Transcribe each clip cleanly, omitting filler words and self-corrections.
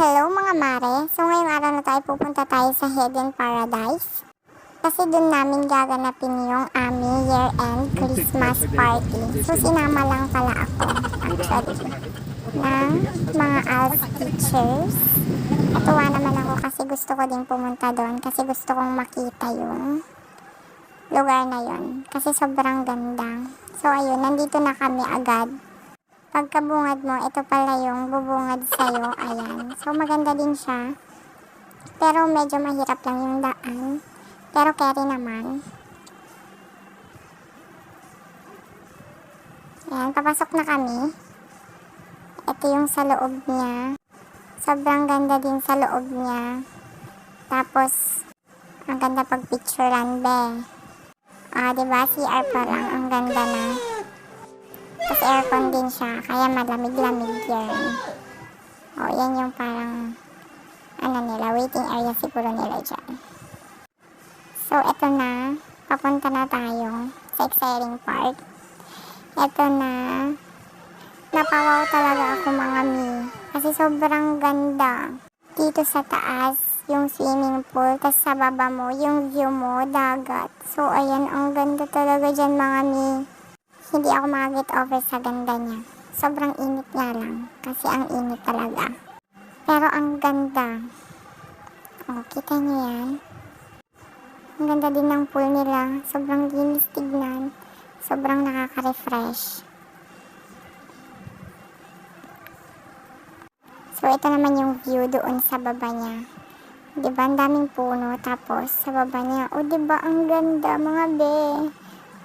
Hello mga mare! So ngayong araw na tayo pupunta tayo sa Hidden Paradise. Kasi dun namin gaganapin yung aming year-end Christmas party. So sinama lang pala ako actually ng mga ALS teachers. Natuwa naman ako kasi gusto ko din pumunta doon kasi gusto kong makita yung lugar na yon kasi sobrang ganda. So ayun, nandito na kami agad. Pagkabungad mo, ito pala yung bubungad sa'yo. Ayan. So, maganda din siya. Pero medyo mahirap lang yung daan. Pero carry naman. Ayan, papasok na kami. Ito yung sa loob niya. Sobrang ganda din sa loob niya. Tapos, ang ganda pag picturean, be. Diba? CR pa lang. Ang ganda na. Tapos aircon din siya, kaya malamig-lamig yan. Yan yung parang, waiting area siguro nila dyan. So, eto na. Papunta na tayo sa exciting part. Eto na. Napawaw talaga ako mga mi. Kasi sobrang ganda. Dito sa taas, yung swimming pool. Tapos sa baba mo, yung view mo, dagat. So, ayan, ang ganda talaga dyan mga mi. Hindi ako makaget over sa ganda niya. Sobrang init nga lang. Kasi ang init talaga. Pero ang ganda. Kita niyo yan? Ang ganda din ng pool nila. Sobrang linis tignan. Sobrang nakaka-refresh. So, ito naman yung view doon sa baba niya. Diba? Ang daming puno. Tapos, sa baba niya. Diba? Ang ganda mga be.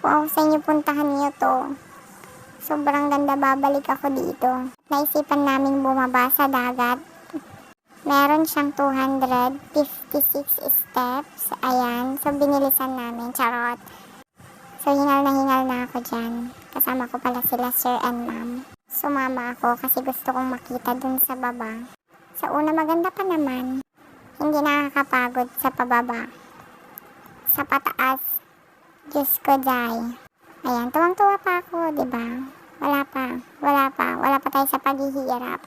Wow, sa inyo puntahan niyo to. Sobrang ganda, babalik ako dito. Naisipan naming bumaba sa dagat. Meron siyang 256 steps. Ayan. So, binilisan namin. Charot. So, hingal na ako dyan. Kasama ko pala sila Sir and Ma'am. Sumama ako kasi gusto kong makita dun sa baba. Sa una, maganda pa naman. Hindi nakakapagod sa pababa. Sa pataas, Diyos ko, Jai. Ayan, tuwang-tuwa pa ako, diba? Wala pa tayo sa paghihirap.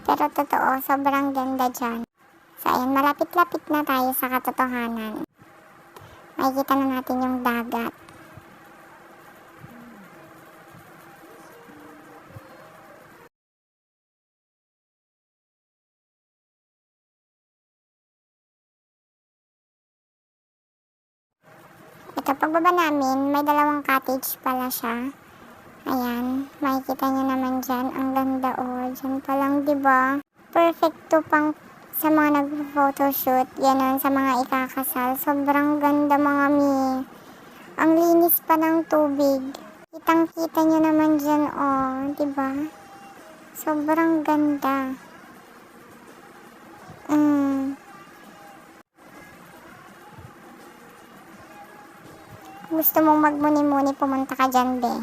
Pero totoo, sobrang ganda dyan. So, ayan, malapit-lapit na tayo sa katotohanan. Makikita na natin yung dagat. Ito, pagbaba namin, may dalawang cottage pala siya. Ayan, makikita nyo naman dyan. Ang ganda, dyan pa lang, diba? Perfecto pang sa mga nag-photoshoot. Ganon, sa mga ikakasal. Sobrang ganda, mga mi. Ang linis pa ng tubig. Kitang-kita nyo naman dyan, diba? Sobrang ganda. Gusto mong magmuni-muni, pumunta ka dyan, be.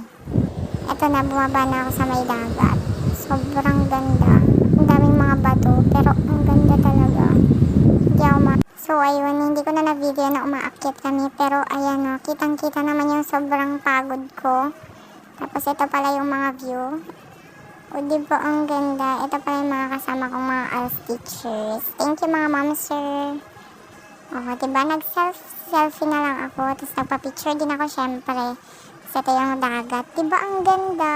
Eto na, bumaba na ako sa may dagat. Sobrang ganda. Ang daming mga bato, pero ang ganda talaga. Hindi ako So, ayun, hindi ko na na-video na umaakyat kami, pero ayan kitang-kita naman yung sobrang pagod ko. Tapos, ito pala yung mga view. Diba, ang ganda. Ito pala yung mga kasama kong mga ALS teachers. Thank you, mga ma'am, sir. Diba, nag-selfie na lang ako. Tapos, nagpa-picture din ako, syempre. Sa ito yung dagat. Diba, ang ganda.